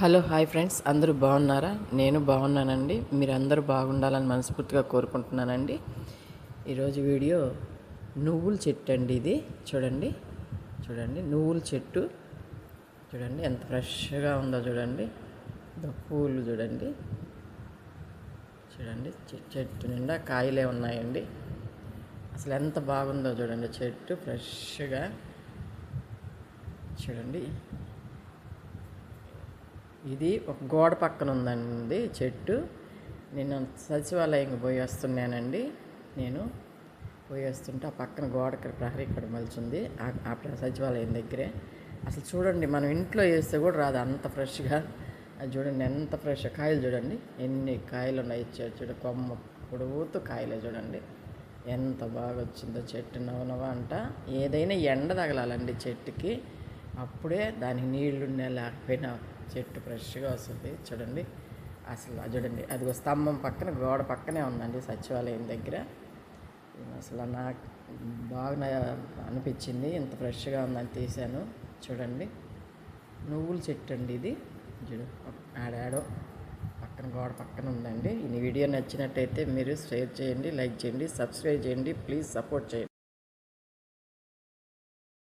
Hello hi friends, అందరూ బాగున్నారా? నేను బాగున్నానండి. మీరు అందరూ బాగుండాలని మనస్ఫూర్తిగా కోరుకుంటున్నానండి. ఈరోజు వీడియో నువ్వుల చెట్టు అండి. ఇది చూడండి, నువ్వుల చెట్టు చూడండి ఎంత ఫ్రెష్గా ఉందో చూడండి. పూలు చూడండి, చెట్టు నిండా కాయలే ఉన్నాయండి. అసలు ఎంత బాగుందో చూడండి, చెట్టు ఫ్రెష్గా చూడండి. ఇది ఒక గోడ పక్కన ఉందండి చెట్టు. నేను సచివాలయంకి పోయి వస్తున్నానండి. పోయి వస్తుంటే ఆ పక్కన గోడకి ప్రహరీ ఇక్కడ మలుచుంది, ఆ సచివాలయం దగ్గరే. అసలు చూడండి, మనం ఇంట్లో వేస్తే కూడా రాదు అంత ఫ్రెష్గా. అది చూడండి ఎంత ఫ్రెష్ కాయలు చూడండి, ఎన్ని కాయలు ఉన్నాయి. చూడ కొమ్మ పొడుగుతూ కాయలే చూడండి ఎంత బాగా వచ్చిందో. చెట్టు నవనవ అంట. ఏదైనా ఎండ తగలాలండి చెట్టుకి, అప్పుడే దానికి నీళ్లున్నా లేకపోయినా చెట్టు ఫ్రెష్గా వస్తుంది. చూడండి అసలు చూడండి, అది ఒక స్తంభం పక్కన గోడ పక్కనే ఉందండి సచివాలయం దగ్గర. అసలు నాకు బాగా అనిపించింది, ఇంత ఫ్రెష్గా ఉందని తీశాను. చూడండి నువ్వుల చెట్టు అండి ఇది. ఆడాడో పక్కన గోడ పక్కన ఉందండి. ఈ వీడియో నచ్చినట్టయితే మీరు షేర్ చేయండి, లైక్ చేయండి, సబ్స్క్రైబ్ చేయండి. ప్లీజ్ సపోర్ట్ చేయండి.